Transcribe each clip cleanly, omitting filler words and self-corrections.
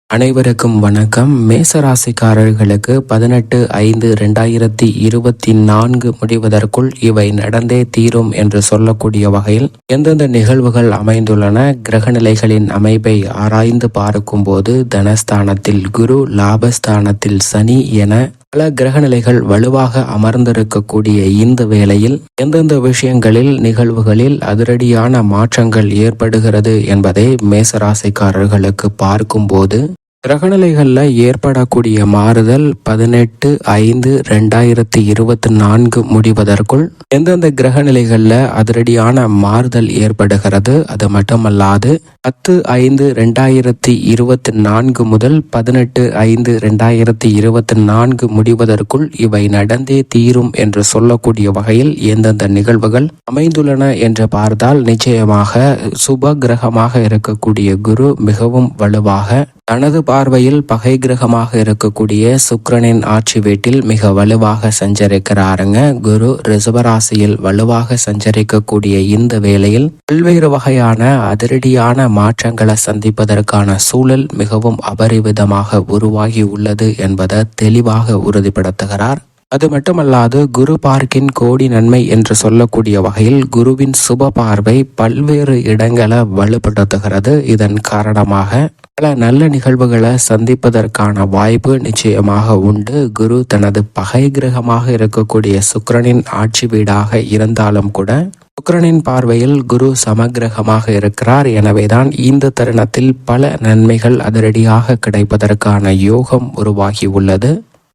அனைவருக்கும் வணக்கம். மேசராசிக்காரர்களுக்கு 18/5/2024 முடிவதற்குள் இவை நடந்தே தீரும் என்று சொல்லக்கூடிய வகையில் எந்தெந்த நிகழ்வுகள் அமைந்துள்ளன, கிரகநிலைகளின் அமைப்பை ஆராய்ந்து பார்க்கும்போது தனஸ்தானத்தில் குரு, லாபஸ்தானத்தில் சனி என பல கிரகநிலைகள் வலுவாக அமர்ந்திருக்கக்கூடிய இந்த வேளையில் எந்தெந்த விஷயங்களில் நிகழ்வுகளில் அதிரடியான மாற்றங்கள் ஏற்படுகிறது என்பதை மேசராசிக்காரர்களுக்கு பார்க்கும்போது கிரகநிலைகள்ல ஏற்படக்கூடிய மாறுதல் 18/5/2024 முடிவதற்குள் எந்தெந்த கிரகநிலைகள்ல அதிரடியான மாறுதல் ஏற்படுகிறது. அது மட்டுமல்லாது 10/5/2024 முதல் 18/5/2024 முடிவதற்குள் இவை நடந்தே தீரும் என்று சொல்லக்கூடிய வகையில் எந்தெந்த நிகழ்வுகள் அமைந்துள்ளன என்று பார்த்தால், நிச்சயமாக சுப கிரகமாக இருக்கக்கூடிய குரு மிகவும் வலுவாக தனது பார்வையில் பகை கிரகமாக இருக்கக்கூடிய சுக்கிரனின் ஆட்சி வீட்டில் மிக வலுவாக சஞ்சரிக்கிறாருங்க. குரு ரிஷபராசியில் வலுவாக சஞ்சரிக்கக்கூடிய இந்த வேளையில் பல்வேறு வகையான அதிரடியான மாற்றங்களை சந்திப்பதற்கான சூழல் மிகவும் அபரிவிதமாக உருவாகி உள்ளது என்பதை தெளிவாக உறுதிப்படுத்துகிறார். அது மட்டுமல்லாது குரு பார்க்கின் கோடி நன்மை என்று சொல்லக்கூடிய வகையில் குருவின் சுப பார்வை பல்வேறு இடங்களை வலுப்படுத்துகிறது. இதன் காரணமாக பல நல்ல நிகழ்வுகளை சந்திப்பதற்கான வாய்ப்பு நிச்சயமாக உண்டு. குரு தனது பகை கிரகமாக இருக்கக்கூடிய சுக்கிரனின் ஆட்சி வீடாக இருந்தாலும் கூட சுக்கிரனின் பார்வையில் குரு சமகிரகமாக இருக்கிறார். எனவேதான் இந்த தருணத்தில் பல நன்மைகள் அதிரடியாக கிடைப்பதற்கான யோகம் உருவாகி உள்ளது.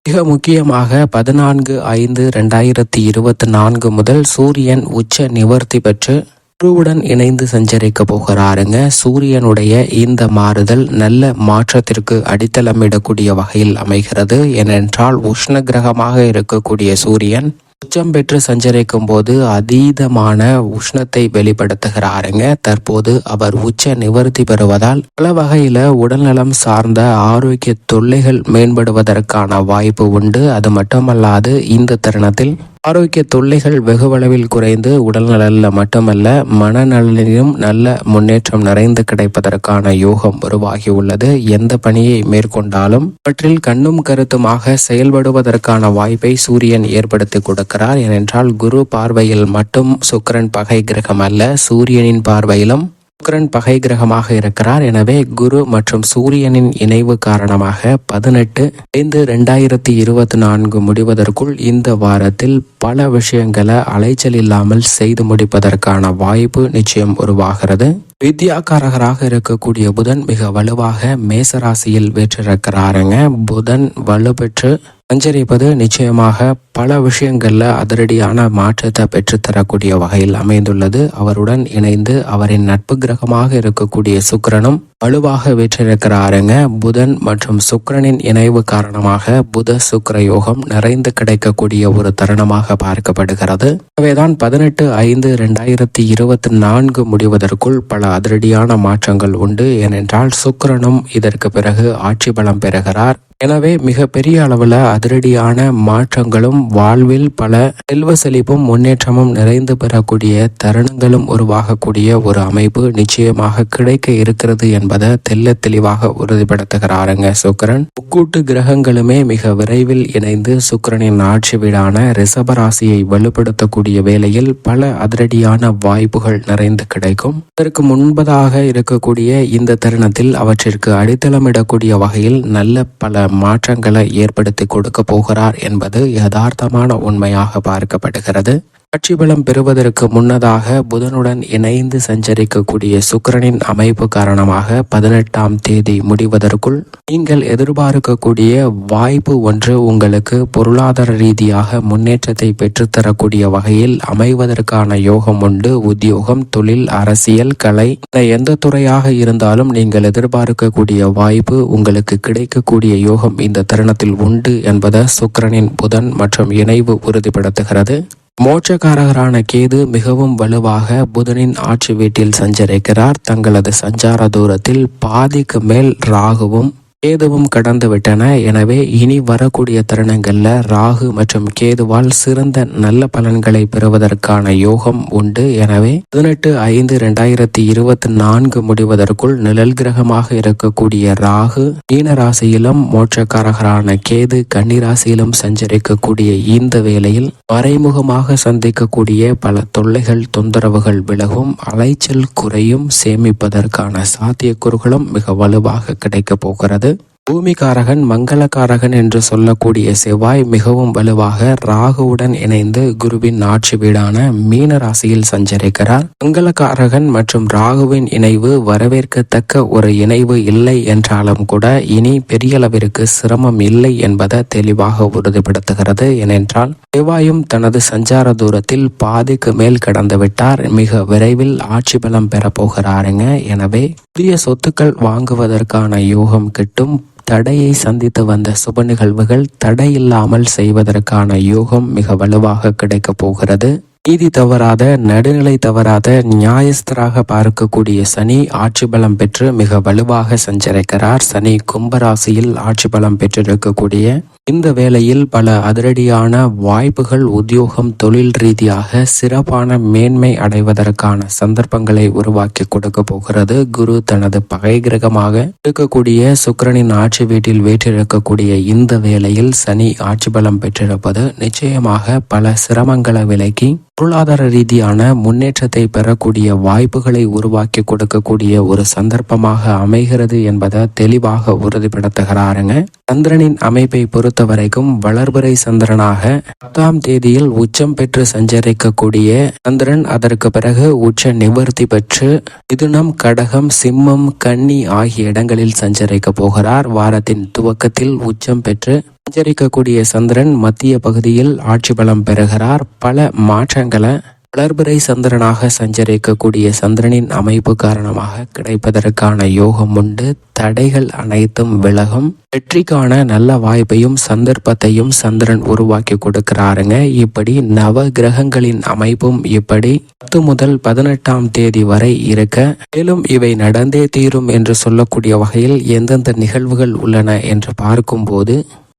மிக முக்கியமாக 14/5/2024 முதல் சூரியன் உச்ச நிவர்த்தி பெற்று குருவுடன் இணைந்து சஞ்சரிக்க போகிறாருங்க. சூரியனுடைய இந்த மாறுதல் நல்ல மாற்றத்திற்கு அடித்தளமிடக்கூடிய வகையில் அமைகிறது. ஏனென்றால் உஷ்ண கிரகமாக இருக்கக்கூடிய சூரியன் உச்சம் பெற்று சஞ்சரிக்கும் போது அதீதமான உஷ்ணத்தை வெளிப்படுத்துகிறாருங்க. தற்போது அவர் உச்ச நிவர்த்தி பெறுவதால் பல வகையில உடல்நலம் சார்ந்த ஆரோக்கிய தொல்லைகள் மேம்படுவதற்கான வாய்ப்பு உண்டு. அது மட்டுமல்லாது இந்த தருணத்தில் ஆரோக்கிய தொல்லைகள் வெகுவளவில் குறைந்து உடல்நலில் மட்டுமல்ல மனநலனிலும் நல்ல முன்னேற்றம் நிறைந்து கிடைப்பதற்கான யோகம் உருவாகி உள்ளது. எந்த பணியை மேற்கொண்டாலும் அவற்றில் கண்ணும் கருத்துமாக செயல்படுவதற்கான வாய்ப்பை சூரியன் ஏற்படுத்தி கொடுக்கிறார். ஏனென்றால் குரு பார்வையில் மட்டும் சுக்கிரன் பகை கிரகம் அல்ல, சூரியனின் பார்வையிலும் சுக்கிரன் பகை கிரகமாக இருக்கிறார். எனவே குரு மற்றும் சூரியனின் இணைவு காரணமாக 18/5/2024 முடிவதற்குள் இந்த வாரத்தில் பல விஷயங்களை அலைச்சல் இல்லாமல் செய்து முடிப்பதற்கான வாய்ப்பு நிச்சயம் உருவாகிறது. வித்யாகாரகராக இருக்கக்கூடிய புதன் மிக வலுவாக மேசராசியில் வீற்றிருக்கிறாருங்க. புதன் வலுப்பெற்று சஞ்சரிப்பது நிச்சயமாக பல விஷயங்கள்ல அதிரடியான மாற்றத்தை பெற்றுத்தரக்கூடிய வகையில் அமைந்துள்ளது. அவருடன் இணைந்து அவரின் நட்பு கிரகமாக இருக்கக்கூடிய சுக்கிரனும் வலுவாக வீற்றிருக்கிறாருங்க. புதன் மற்றும் சுக்கிரனின் இணைவு காரணமாக புத சுக்கிர யோகம் நிறைந்து கிடைக்கக்கூடிய ஒரு தருணமாக பார்க்கப்படுகிறது. எனவேதான் 18/5/2024 முடிவதற்குள் பல அதிரடியான மாற்றங்கள் உண்டு. ஏனென்றால் சுக்கிரனும் இதற்கு பிறகு ஆட்சி பலம் பெறுகிறார். எனவே மிக பெரிய அளவில் அதிரடியான மாற்றங்களும் வாழ்வில் பல செல்வ செழிப்பும் முன்னேற்றமும் நிறைந்து பெறக்கூடிய தருணங்களும் உருவாகக்கூடிய ஒரு அமைப்பு நிச்சயமாக கிடைக்க இருக்கிறது என்பதை தெல்ல தெளிவாக உறுதிப்படுத்துகிறாருங்க சுக்கிரன். முக்கூட்டு கிரகங்களுமே மிக விரைவில் இணைந்து சுக்கிரனின் ஆட்சி வீடான ரிஷபராசியை வலுப்படுத்தக்கூடிய வேளையில் பல அதிரடியான வாய்ப்புகள் நிறைந்து கிடைக்கும். அதற்கு முன்பதாக இருக்கக்கூடிய இந்த தருணத்தில் அவற்றிற்கு அடித்தளமிடக்கூடிய வகையில் நல்ல பல மாற்றங்களை ஏற்படுத்தி கொடுக்க போகிறார் என்பது யதார்த்தமான உண்மையாக பார்க்கப்படுகிறது. ஆட்சி பலம் பெறுவதற்கு முன்னதாக புதனுடன் இணைந்து சஞ்சரிக்கக்கூடிய சுக்கிரனின் அமைப்பு காரணமாக 18ஆம் தேதி முடிவதற்குள் நீங்கள் எதிர்பார்க்கக்கூடிய வாய்ப்பு ஒன்று உங்களுக்கு பொருளாதார ரீதியாக முன்னேற்றத்தை பெற்றுத்தரக்கூடிய வகையில் அமைவதற்கான யோகம் உண்டு. உத்தியோகம், தொழில், அரசியல், கலை எந்த துறையாக இருந்தாலும் நீங்கள் எதிர்பார்க்கக்கூடிய வாய்ப்பு உங்களுக்கு கிடைக்கக்கூடிய யோகம் இந்த தருணத்தில் உண்டு என்பதை சுக்கிரனின் புதன் மற்றும் இணைவு உறுதிப்படுத்துகிறது. மோட்சக்காரகரான கேது மிகவும் வலுவாக புதனின் ஆட்சி வீட்டில் சஞ்சரிக்கிறார். தங்களது சஞ்சார தூரத்தில் பாதிக்கு மேல் ராகுவும் கேதுவும் கடந்து விட்டன. எனவே இனி வரக்கூடிய தருணங்கள்ல ராகு மற்றும் கேதுவால் சிறந்த நல்ல பலன்களை பெறுவதற்கான யோகம் உண்டு. எனவே 18/5/2024 முடிவதற்குள் நிழல் கிரகமாக இருக்கக்கூடிய ராகு மீன ராசியிலும் மோட்சக்காரகரான கேது கன்னி ராசியிலும் சஞ்சரிக்கக்கூடிய இந்த வேளையில் மறைமுகமாக சந்திக்கக்கூடிய பல தொல்லைகள் தொந்தரவுகள் விலகும், அலைச்சல் குறையும், சேமிப்பதற்கான சாத்தியக்கூறுகளும் மிக வலுவாக கிடைக்கப் போகிறது. பூமிகாரகன் மங்களகாரகன் என்று சொல்லக்கூடிய செவ்வாய் மிகவும் வலுவாக ராகுவுடன் இணைந்து குருவின் ஆட்சி வீடான மீன ராசியில் சஞ்சரிக்கிறார். மங்களகாரகன் மற்றும் ராகுவின் இணைவு வரவேற்கத்தக்க ஒரு இணைவு இல்லை என்றாலும் கூட இனி பெரிய அளவிற்கு சிரமம் இல்லை என்பதை தெளிவாக உறுதிப்படுத்துகிறது. ஏனென்றால் செவ்வாயும் தனது சஞ்சார தூரத்தில் பாதிக்கு மேல் கடந்து விட்டார். மிக விரைவில் ஆட்சி பலம் பெறப்போகிறாருங்க. எனவே புதிய சொத்துக்கள் வாங்குவதற்கான யோகம் கிட்டும். தடையை சந்தித்து வந்த சுப நிகழ்வுகள் தடையில்லாமல் செய்வதற்கான யோகம் மிக வலுவாக கிடைக்கப் போகிறது. நீதி தவறாத, நடுநிலை தவறாத, நியாயஸ்தராக பார்க்கக்கூடிய சனி ஆட்சி பலம் பெற்று மிக வலுவாக சஞ்சரிக்கிறார். சனி கும்பராசியில் ஆட்சி பலம் பெற்றிருக்கக்கூடிய இந்த வேளையில் பல அதிரடியான வாய்ப்புகள் உத்தியோகம் தொழில் ரீதியாக சிறப்பான மேன்மை அடைவதற்கான சந்தர்ப்பங்களை உருவாக்கி கொடுக்க போகிறது. குரு தனது பகை கிரகமாக இருக்கக்கூடிய சுக்கிரனின் ஆட்சி வீட்டில் வீற்றிருக்கக்கூடிய இந்த வேளையில் சனி ஆட்சி பலம் பெற்றிருப்பது நிச்சயமாக பல சிரமங்களை விலக்கி பொருளாதார ரீதியான முன்னேற்றத்தை பெறக்கூடிய வாய்ப்புகளை உருவாக்கி கொடுக்கக்கூடிய ஒரு சந்தர்ப்பமாக அமைகிறது என்பதை தெளிவாக உறுதிப்படுத்துகிறாருங்க. சந்திரனின் அமைப்பை பொறுத்த வரைக்கும் வளர்பிறை சந்திரனாக 10ஆம் தேதியில் உச்சம் பெற்று சஞ்சரிக்கக்கூடிய சந்திரன் அதற்கு பிறகு உச்ச நிவர்த்தி பெற்று மிதுனம், கடகம், சிம்மம், கன்னி ஆகிய இடங்களில் சஞ்சரிக்க போகிறார். வாரத்தின் துவக்கத்தில் உச்சம் பெற்று சஞ்சரிக்கக்கூடிய சந்திரன் மத்திய பகுதியில் ஆட்சி பலம் பெறுகிறார். பல மாற்றங்களை வளர்பிறை சந்திரனாக சஞ்சரிக்கக்கூடிய சந்திரனின் அமைப்பு காரணமாக கிடைப்பதற்கான யோகம் உண்டு. தடைகள் அனைத்தும் விலகும். வெற்றிக்கான நல்ல வாய்ப்பையும் சந்தர்ப்பத்தையும் சந்திரன் உருவாக்கி கொடுக்கிறாருங்க. இப்படி நவ கிரகங்களின் அமைப்பும் இப்படி 10 முதல் 18ஆம் தேதி வரை இருக்க, மேலும் இவை நடந்தே தீரும் என்று சொல்லக்கூடிய வகையில் எந்தெந்த நிகழ்வுகள் உள்ளன என்று பார்க்கும்போது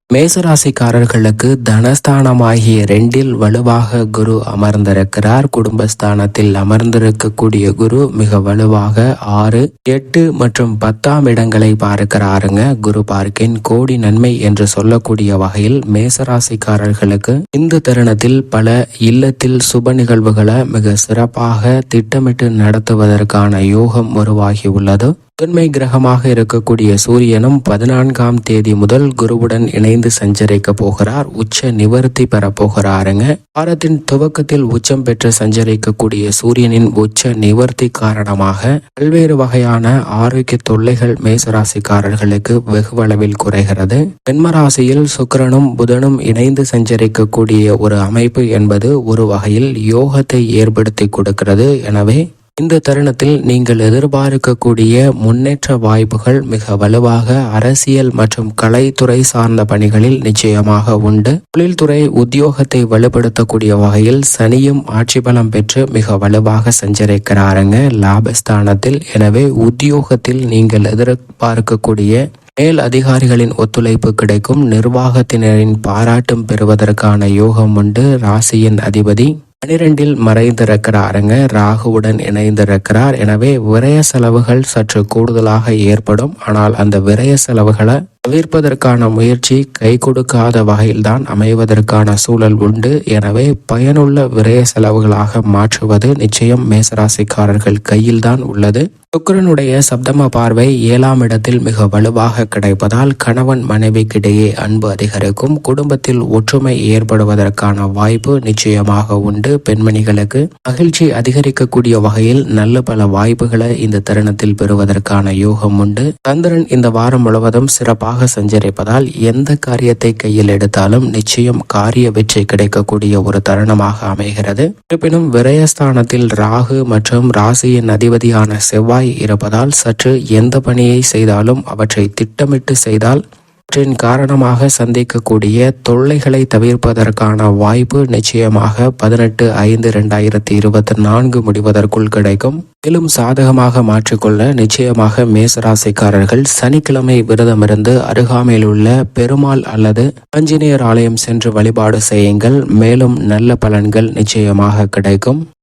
மேசராசிக்காரர்களுக்கு தனஸ்தானமாகிய 2இல் வலுவாக குரு அமர்ந்திருக்கிறார். குடும்பஸ்தானத்தில் அமர்ந்திருக்கக்கூடிய குரு மிக வலுவாக 6, 8 மற்றும் 10ஆம் இடங்களை பார்க்கிறாருங்க. குரு பார்க்கின் கோடி நன்மை என்று சொல்லக்கூடிய வகையில் மேசராசிக்காரர்களுக்கு இந்த தருணத்தில் பல இல்லத்தில் சுப நிகழ்வுகளை மிக சிறப்பாக திட்டமிட்டு நடத்துவதற்கான யோகம் உருவாகி உள்ளது. முதன்மை கிரகமாக இருக்கக்கூடிய சூரியனும் 14ஆம் தேதி முதல் குருவுடன் இணைந்து சஞ்சரிக்க போகிறார். உச்ச நிவர்த்தி பெற போகிறாருங்க. வாரத்தின் துவக்கத்தில் உச்சம் பெற்று சஞ்சரிக்கக்கூடிய சூரியனின் உச்ச நிவர்த்தி காரணமாக பல்வேறு வகையான ஆரோக்கிய தொல்லைகள் மேசராசிக்காரர்களுக்கு வெகுவளவில் குறைகிறது. ஜென்மராசியில் சுக்கிரனும் புதனும் இணைந்து சஞ்சரிக்கக்கூடிய ஒரு அமைப்பு என்பது ஒரு வகையில் யோகத்தை ஏற்படுத்தி கொடுக்கிறது. எனவே இந்த தருணத்தில் நீங்கள் எதிர்பார்க்கக்கூடிய முன்னேற்ற வாய்ப்புகள் மிக வலுவாக அரசியல் மற்றும் கலைத்துறை சார்ந்த பணிகளில் நிச்சயமாக உண்டு. தொழில்துறை உத்தியோகத்தை வலுப்படுத்தக்கூடிய வகையில் சனியும் ஆட்சி பலம் பெற்று மிக வலுவாக சஞ்சரிக்கிறாருங்க லாபஸ்தானத்தில். எனவே உத்தியோகத்தில் நீங்கள் எதிர்பார்க்கக்கூடிய மேல் அதிகாரிகளின் ஒத்துழைப்பு கிடைக்கும். நிர்வாகத்தினரின் பாராட்டும் பெறுவதற்கான யோகம் உண்டு. ராசியின் அதிபதி 12இல் மறைந்திருக்கிறாருங்க. ராகுவுடன் இணைந்திருக்கிறார். எனவே விரய செலவுகள் சற்று கூடுதலாக ஏற்படும். ஆனால் அந்த விரய செலவுகளை தவிர்ப்பதற்கான முயற்சி கை கொடுக்காத வகையில்தான் அமைவதற்கான சூழல் உண்டு. எனவே பயனுள்ள விரய செலவுகளாக மாற்றுவது நிச்சயம் மேசராசிக்காரர்கள் கையில்தான் உள்ளது. சுக்கிரனுடைய சப்தம பார்வை 7ஆம் இடத்தில் மிக வலுவாக கிடைப்பதால் கணவன் மனைவிக்கிடையே அன்பு அதிகரிக்கும். குடும்பத்தில் ஒற்றுமை ஏற்படுவதற்கான வாய்ப்பு நிச்சயமாக உண்டு. பெண்மணிகளுக்கு மகிழ்ச்சி அதிகரிக்கக்கூடிய வகையில் நல்ல பல வாய்ப்புகளை இந்த தருணத்தில் பெறுவதற்கான யோகம் உண்டு. சந்திரன் இந்த வாரம் முழுவதும் சிறப்பாக சஞ்சரிப்பதால் எந்த காரியத்தை கையில் எடுத்தாலும் நிச்சயம் காரிய வெற்றி கிடைக்கக்கூடிய ஒரு தருணமாக அமைகிறது. இருப்பினும் விரயஸ்தானத்தில் ராகு மற்றும் ராசியின் அதிபதியான செவ்வாய் இருப்பதால் சற்று எந்த பணியை செய்தாலும் அவற்றை திட்டமிட்டு செய்தால் இவற்றின் காரணமாக சந்திக்கக்கூடிய தொல்லைகளை தவிர்ப்பதற்கான வாய்ப்பு நிச்சயமாக 18/5/2024 முடிவதற்குள் கிடைக்கும். மேலும் சாதகமாக மாற்றிக்கொள்ள நிச்சயமாக மேசராசிக்காரர்கள் சனிக்கிழமை விரதமிருந்து அருகாமையில் உள்ள பெருமாள் அல்லது ஆஞ்சநேயர் ஆலயம் சென்று வழிபாடு செய்யுங்கள். மேலும் நல்ல பலன்கள் நிச்சயமாக கிடைக்கும்.